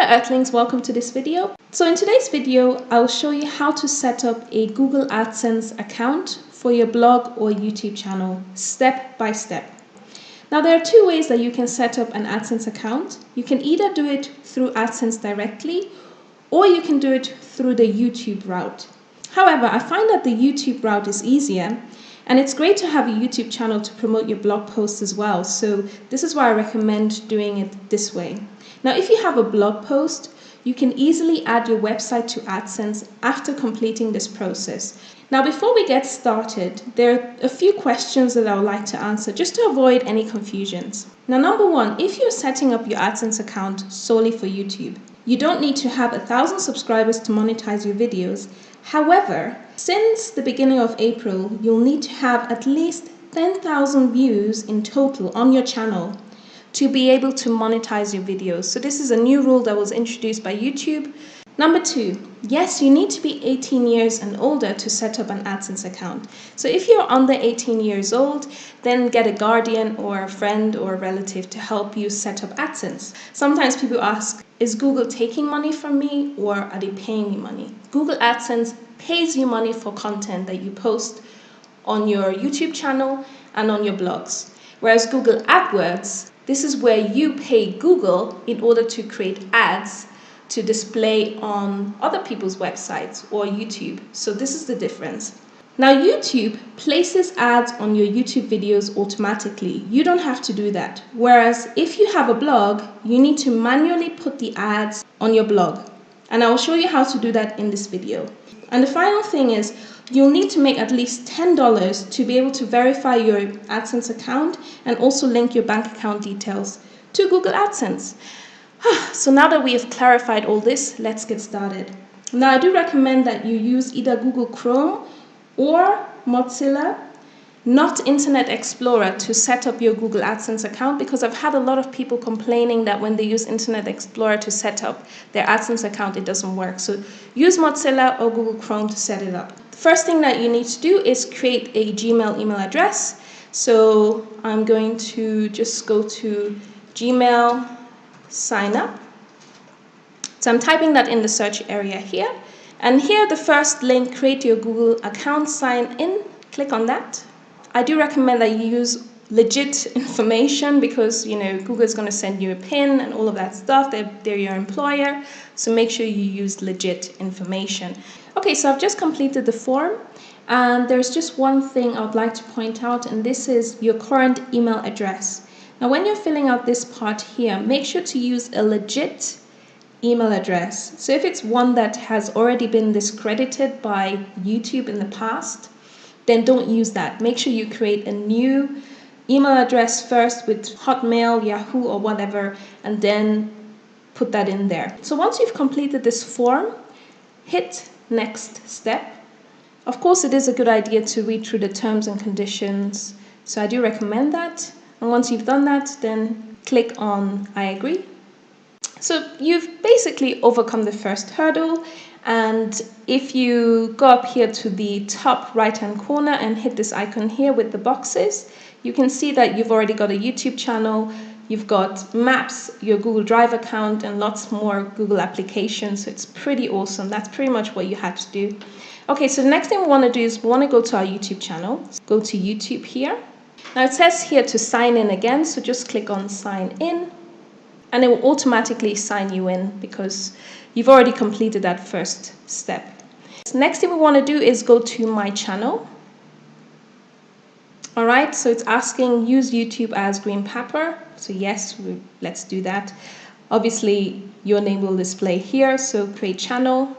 there Earthlings, welcome to this video. So in today's video, I'll show you how to set up a Google Adsense account for your blog or YouTube channel, step by step. Now there are two ways that you can set up an Adsense account. You can either do it through Adsense directly, or you can do it through the YouTube route. However, I find that the YouTube route is easier, and it's great to have a YouTube channel to promote your blog posts as well. So this is why I recommend doing it this way. Now, if you have a blog post, you can easily add your website to Adsense after completing this process. Now, before we get started, there are a few questions that I would like to answer just to avoid any confusions. Now, number one, if you're setting up your Adsense account solely for YouTube, you don't need to have 1,000 subscribers to monetize your videos. However, since the beginning of April, you'll need to have at least 10,000 views in total on your channel to be able to monetize your videos. So this is a new rule that was introduced by YouTube. Number two, yes, you need to be 18 years and older to set up an Adsense account. So if you're under 18 years old, then get a guardian or a friend or a relative to help you set up Adsense. Sometimes people ask, is Google taking money from me or are they paying me money? Google Adsense pays you money for content that you post on your YouTube channel and on your blogs. Whereas Google AdWords, this is where you pay Google in order to create ads to display on other people's websites or YouTube. So this is the difference. Now, YouTube places ads on your YouTube videos automatically. You don't have to do that. Whereas if you have a blog, you need to manually put the ads on your blog. And I will show you how to do that in this video. And the final thing is, you'll need to make at least $10 to be able to verify your Adsense account and also link your bank account details to Google Adsense. So now that we have clarified all this, let's get started. Now, I do recommend that you use either Google Chrome or Mozilla, not Internet Explorer, to set up your Google Adsense account, because I've had a lot of people complaining that when they use Internet Explorer to set up their Adsense account, it doesn't work. So use Mozilla or Google Chrome to set it up. The first thing that you need to do is create a Gmail email address. So I'm going to just go to Gmail, sign up. So I'm typing that in the search area here. And here, the first link, create your Google account, sign in. Click on that. I do recommend that you use legit information because, Google is going to send you a PIN and all of that stuff. They're your employer. So make sure you use legit information. Okay, so I've just completed the form. And there's just one thing I would like to point out, and this is your current email address. Now, when you're filling out this part here, make sure to use a legit email address. So if it's one that has already been discredited by YouTube in the past, then don't use that. Make sure you create a new email address first with Hotmail, Yahoo, or whatever, and then put that in there. So once you've completed this form, hit next step. Of course, it is a good idea to read through the terms and conditions. So I do recommend that. And once you've done that, then click on I agree. So you've basically overcome the first hurdle. And if you go up here to the top right-hand corner and hit this icon here with the boxes, you can see that you've already got a YouTube channel, you've got Maps, your Google Drive account, and lots more Google applications. So it's pretty awesome. That's pretty much what you had to do. Okay, so the next thing we want to do is we want to go to our YouTube channel. Go to YouTube here. Now it says here to sign in again, so just click on sign in. And it will automatically sign you in because you've already completed that first step. So next thing we want to do is go to my channel. All right, so it's asking use YouTube as green pepper. So yes, let's do that. Obviously, your name will display here. So create channel.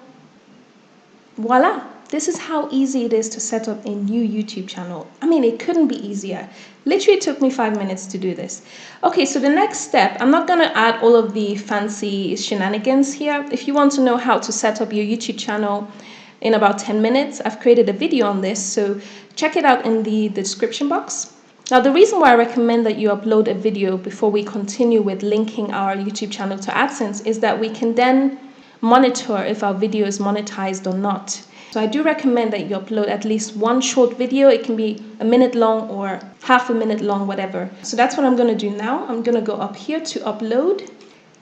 Voila. This is how easy it is to set up a new YouTube channel. I mean, it couldn't be easier. Literally took me 5 minutes to do this. Okay, so the next step, I'm not going to add all of the fancy shenanigans here. If you want to know how to set up your YouTube channel in about 10 minutes, I've created a video on this, so check it out in the description box. Now, the reason why I recommend that you upload a video before we continue with linking our YouTube channel to Adsense is that we can then monitor if our video is monetized or not. So I do recommend that you upload at least one short video. It can be a minute long or half a minute long, whatever. So that's what I'm going to do now. I'm going to go up here to upload.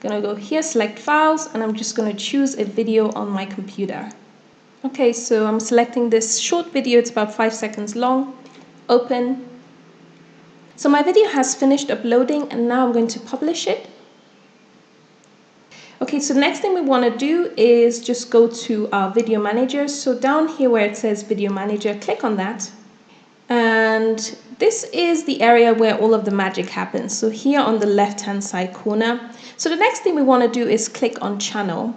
Gonna go here, select files, and I'm just gonna choose a video on my computer. Okay, so I'm selecting this short video, it's about 5 seconds long. Open. So my video has finished uploading and now I'm going to publish it. Okay, so the next thing we want to do is just go to our video manager. So down here where it says video manager, click on that. And this is the area where all of the magic happens. So here on the left-hand side corner. So the next thing we want to do is click on channel.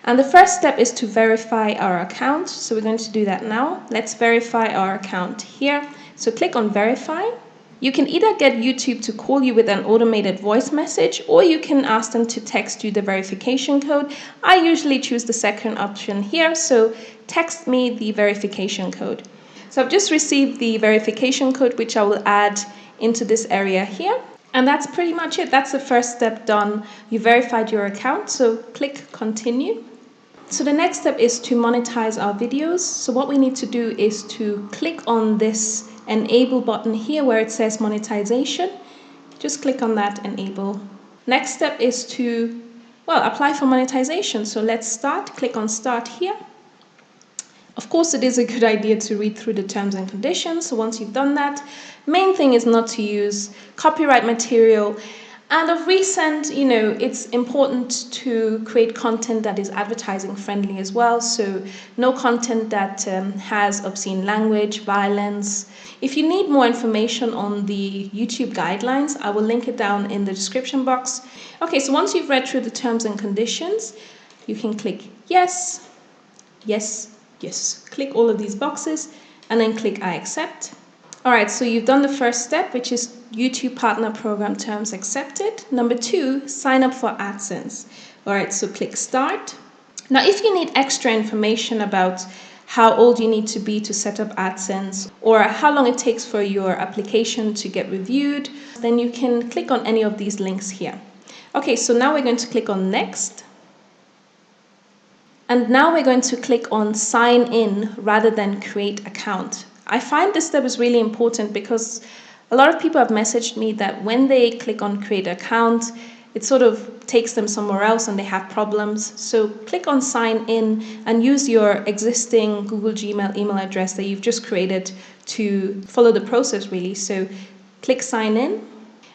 And the first step is to verify our account. So we're going to do that now. Let's verify our account here. So click on verify. You can either get YouTube to call you with an automated voice message, or you can ask them to text you the verification code. I usually choose the second option here, so text me the verification code. So I've just received the verification code, which I will add into this area here. And that's pretty much it. That's the first step done. You verified your account, so click continue. So the next step is to monetize our videos. So what we need to do is to click on this enable button here where it says monetization. Just click on that, enable. Next step is to, well, apply for monetization. So let's start. Click on start here. Of course, it is a good idea to read through the terms and conditions. So once you've done that, main thing is not to use copyright material. And of recent, it's important to create content that is advertising friendly as well. So no content that has obscene language, violence. If you need more information on the YouTube guidelines, I will link it down in the description box. Okay, so once you've read through the terms and conditions, you can click yes, yes, yes. Click all of these boxes and then click I accept. All right, so you've done the first step, which is YouTube Partner Program Terms Accepted. Number 2, sign up for AdSense. All right, so click Start. Now, if you need extra information about how old you need to be to set up AdSense or how long it takes for your application to get reviewed, then you can click on any of these links here. Okay, so now we're going to click on Next. And now we're going to click on Sign In rather than Create Account. I find this step is really important because a lot of people have messaged me that when they click on create account, it sort of takes them somewhere else and they have problems. So click on sign in and use your existing Google Gmail email address that you've just created to follow the process really. So click sign in.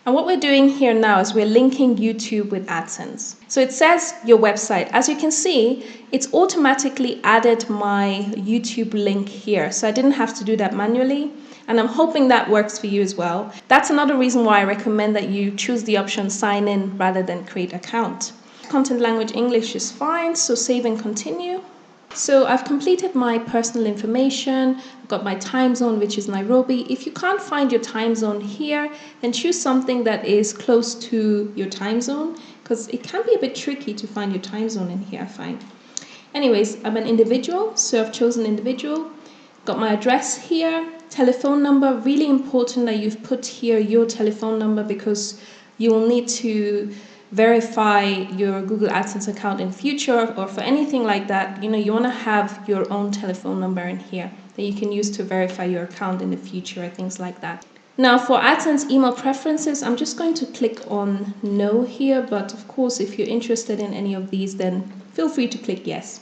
And what we're doing here now is we're linking YouTube with AdSense. So it says your website. As you can see, it's automatically added my YouTube link here. So I didn't have to do that manually. And I'm hoping that works for you as well. That's another reason why I recommend that you choose the option sign in rather than create account. Content language English is fine, so save and continue. So I've completed my personal information. I've got my time zone, which is Nairobi. If you can't find your time zone here, then choose something that is close to your time zone, because it can be a bit tricky to find your time zone in here, I find. Anyways, I'm an individual, so I've chosen individual. Got my address here, telephone number. Really important that you've put here your telephone number because you will need to verify your Google AdSense account in future or for anything like that. You want to have your own telephone number in here that you can use to verify your account in the future or things like that. Now for AdSense email preferences, I'm just going to click on no here, but of course if you're interested in any of these, then feel free to click yes.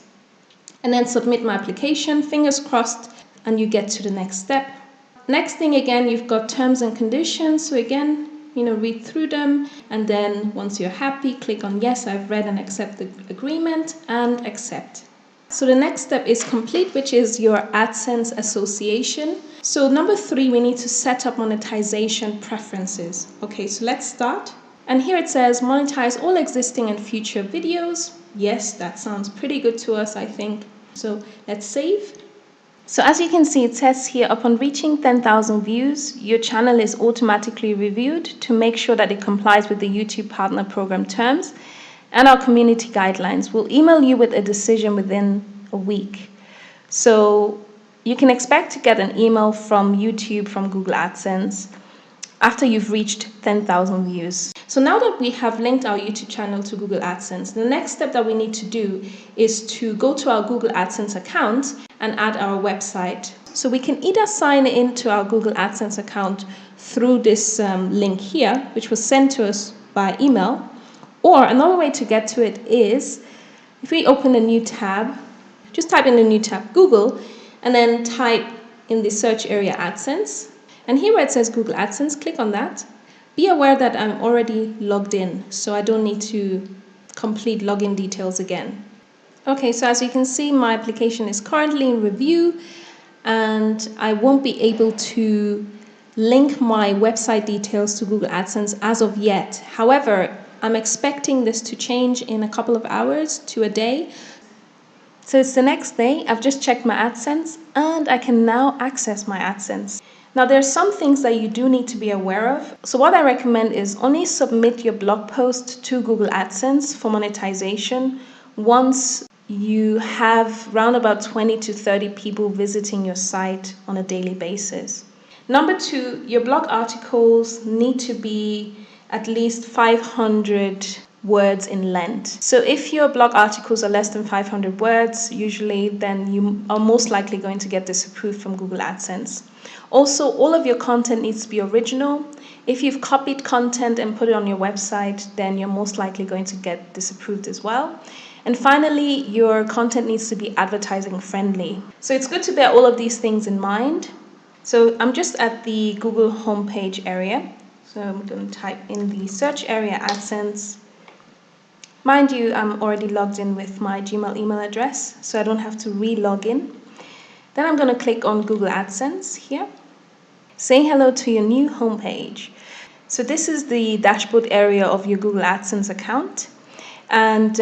And then submit my application, fingers crossed, and you get to the next step. Next thing again, you've got terms and conditions. So again, read through them, and then once you're happy, click on yes, I've read and accept the agreement, and accept. So the next step is complete, which is your AdSense association. So number 3, we need to set up monetization preferences. Okay, so let's start. And here it says monetize all existing and future videos. Yes, that sounds pretty good to us, I think. So let's save. So as you can see, it says here, upon reaching 10,000 views, your channel is automatically reviewed to make sure that it complies with the YouTube Partner Program terms and our community guidelines. We'll email you with a decision within a week. So you can expect to get an email from YouTube, from Google AdSense, after you've reached 10,000 views. So now that we have linked our YouTube channel to Google AdSense, the next step that we need to do is to go to our Google AdSense account and add our website. So we can either sign into our Google AdSense account through this link here, which was sent to us by email, Or another way to get to it is, if we open a new tab, just type in a new tab, Google, and then type in the search area AdSense. And here where it says Google AdSense, click on that. Be aware that I'm already logged in, so I don't need to complete login details again. Okay, so as you can see, my application is currently in review, and I won't be able to link my website details to Google AdSense as of yet. However, I'm expecting this to change in a couple of hours to a day. So it's the next day, I've just checked my AdSense and I can now access my AdSense. Now there are some things that you do need to be aware of. So what I recommend is only submit your blog post to Google AdSense for monetization once you have around about 20 to 30 people visiting your site on a daily basis. Number two, your blog articles need to be at least 500 words in length. So if your blog articles are less than 500 words, usually, then you are most likely going to get disapproved from Google AdSense. Also, all of your content needs to be original. If you've copied content and put it on your website, then you're most likely going to get disapproved as well. And finally, your content needs to be advertising friendly. So it's good to bear all of these things in mind. So I'm just at the Google homepage area. So I'm going to type in the search area AdSense. Mind you, I'm already logged in with my Gmail email address, so I don't have to re-log in. Then I'm going to click on Google AdSense here. Say hello to your new homepage. So this is the dashboard area of your Google AdSense account. And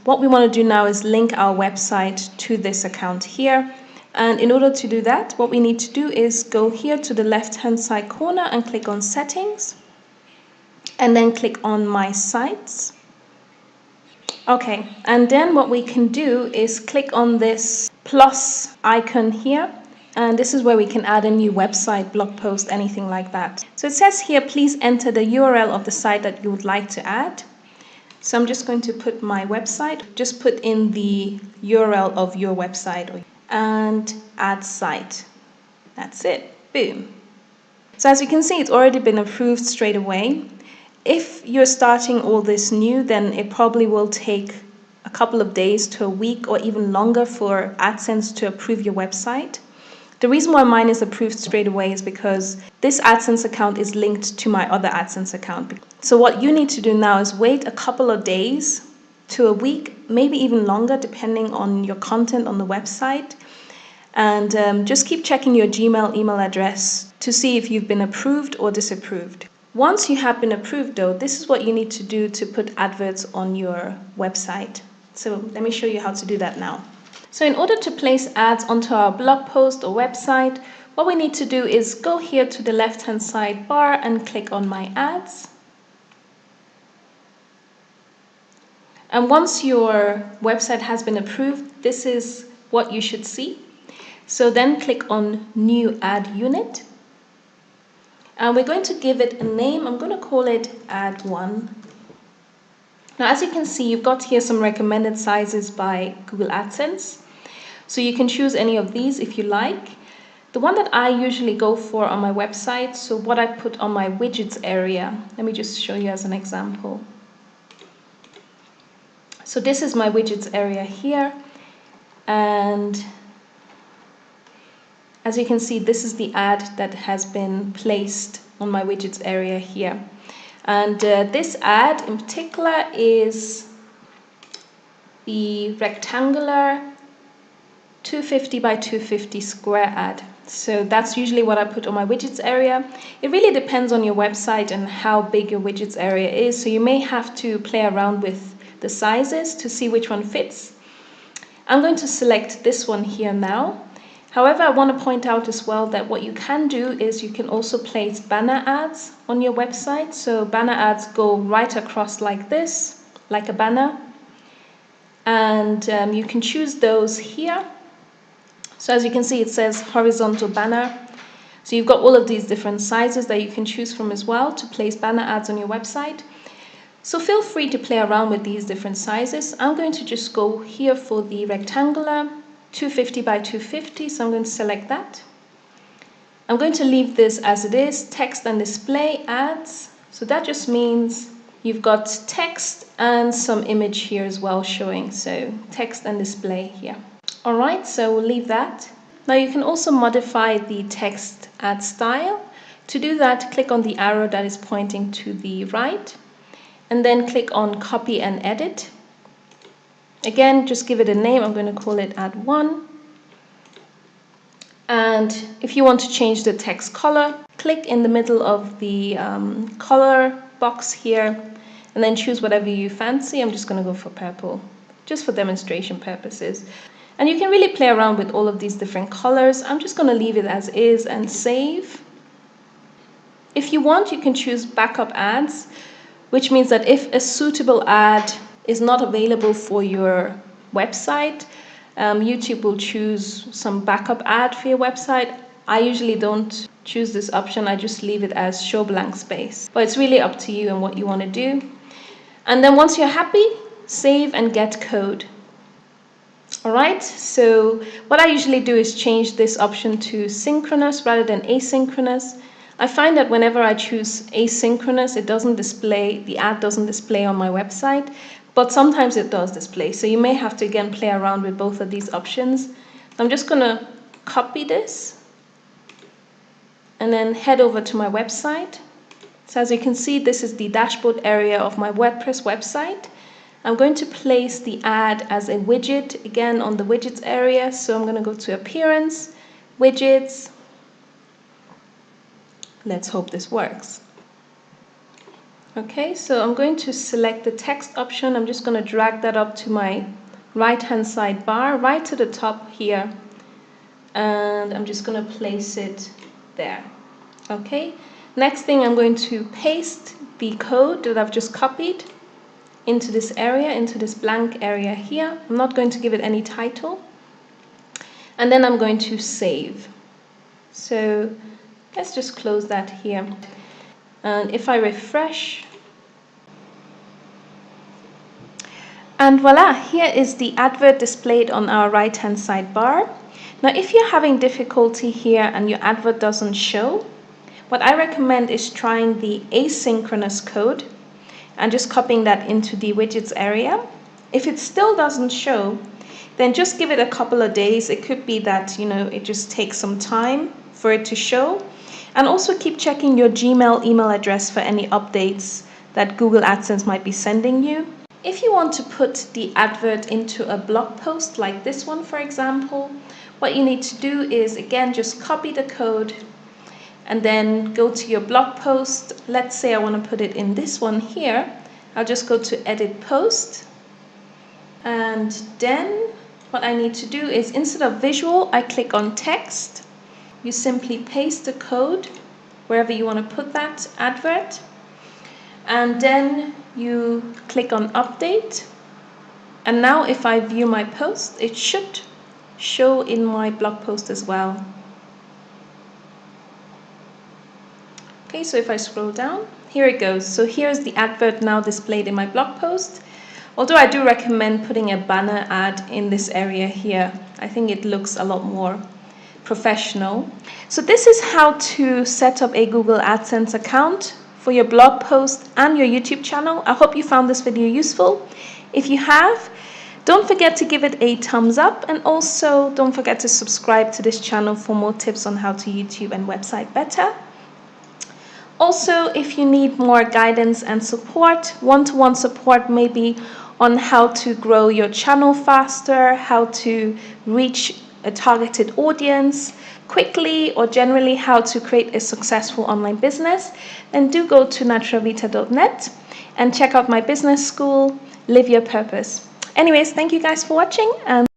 what we want to do now is link our website to this account here. And in order to do that, what we need to do is go here to the left-hand side corner and click on Settings. And then click on My Sites. Okay, and then what we can do is click on this plus icon here. And this is where we can add a new website, blog post, anything like that. So it says here, please enter the URL of the site that you would like to add. So I'm just going to put my website, just put in the URL of your website and add site. That's it, boom. So as you can see, it's already been approved straight away. If you're starting all this new, then it probably will take a couple of days to a week or even longer for AdSense to approve your website. The reason why mine is approved straight away is because this AdSense account is linked to my other AdSense account. So what you need to do now is wait a couple of days to a week, maybe even longer, depending on your content on the website. And just keep checking your Gmail email address to see if you've been approved or disapproved. Once you have been approved though, this is what you need to do to put adverts on your website. So let me show you how to do that now. So in order to place ads onto our blog post or website, what we need to do is go here to the left-hand side bar and click on My Ads. And once your website has been approved, this is what you should see. So then click on New Ad Unit. And we're going to give it a name. I'm going to call it Ad 1. Now, as you can see, you've got here some recommended sizes by Google AdSense. So you can choose any of these if you like. The one that I usually go for on my website, so what I put on my widgets area, let me just show you as an example. So this is my widgets area here. And as you can see, this is the ad that has been placed on my widgets area here. And this ad in particular is the rectangular 250 by 250 square ad. So that's usually what I put on my widgets area. It really depends on your website and how big your widgets area is. So you may have to play around with the sizes to see which one fits. I'm going to select this one here now. However, I want to point out as well that what you can do is you can also place banner ads on your website. So banner ads go right across like this, like a banner. And you can choose those here. So as you can see, it says horizontal banner. So you've got all of these different sizes that you can choose from as well to place banner ads on your website. So feel free to play around with these different sizes. I'm going to just go here for the rectangular 250 by 250. So I'm going to select that. I'm going to leave this as it is, text and display ads. So that just means You've got text and some image here as well showing, so text and display here. All right, so we'll leave that. Now you can also modify the text ad style. To do that, click on the arrow that is pointing to the right, and then click on copy and edit. Again, just give it a name. I'm going to call it ad 1. And if you want to change the text color, click in the middle of the color box here, and then choose whatever you fancy. I'm just going to go for purple, just for demonstration purposes. And you can really play around with all of these different colors. I'm just going to leave it as is and save. If you want, you can choose backup ads, which means that if a suitable ad is not available for your website, YouTube will choose some backup ad for your website. I usually don't choose this option. I just leave it as show blank space. But it's really up to you and what you want to do. And then once you're happy, save and get code. All right, so what I usually do is change this option to synchronous rather than asynchronous. I find that whenever I choose asynchronous, it doesn't display, the ad doesn't display on my website, but sometimes it does display. So you may have to again play around with both of these options. I'm just gonna copy this and then head over to my website. So as you can see, this is the dashboard area of my WordPress website. I'm going to place the ad as a widget, again on the widgets area. So I'm going to go to Appearance, Widgets. Let's hope this works. Okay, so I'm going to select the text option. I'm just going to drag that up to my right-hand side bar, right to the top here. And I'm just going to place it there. Okay, next thing, I'm going to paste the code that I've just copied into this area, into this blank area here. I'm not going to give it any title. And then I'm going to save. So let's just close that here. And if I refresh, and voila, here is the advert displayed on our right-hand side bar. Now, if you're having difficulty here and your advert doesn't show, what I recommend is trying the asynchronous code and just copying that into the widgets area. If it still doesn't show, then just give it a couple of days. It could be that, it just takes some time for it to show. And also keep checking your Gmail email address for any updates that Google AdSense might be sending you. If you want to put the advert into a blog post like this one, for example, what you need to do is, again, just copy the code and then go to your blog post. Let's say I want to put it in this one here. I'll just go to Edit Post. And then what I need to do is, instead of visual, I click on text. You simply paste the code wherever you want to put that advert. And then you click on Update. And now if I view my post, it should show in my blog post as well. Okay, so if I scroll down, here it goes. So here's the advert now displayed in my blog post. Although I do recommend putting a banner ad in this area here. I think it looks a lot more professional. So this is how to set up a Google AdSense account for your blog post and your YouTube channel. I hope you found this video useful. If you have, don't forget to give it a thumbs up, and also don't forget to subscribe to this channel for more tips on how to YouTube and website better. Also, if you need more guidance and support, one-to-one support maybe on how to grow your channel faster, how to reach a targeted audience quickly, or generally how to create a successful online business, then do go to naturalvita.net and check out my business school, Live Your Purpose. Anyways, thank you guys for watching, and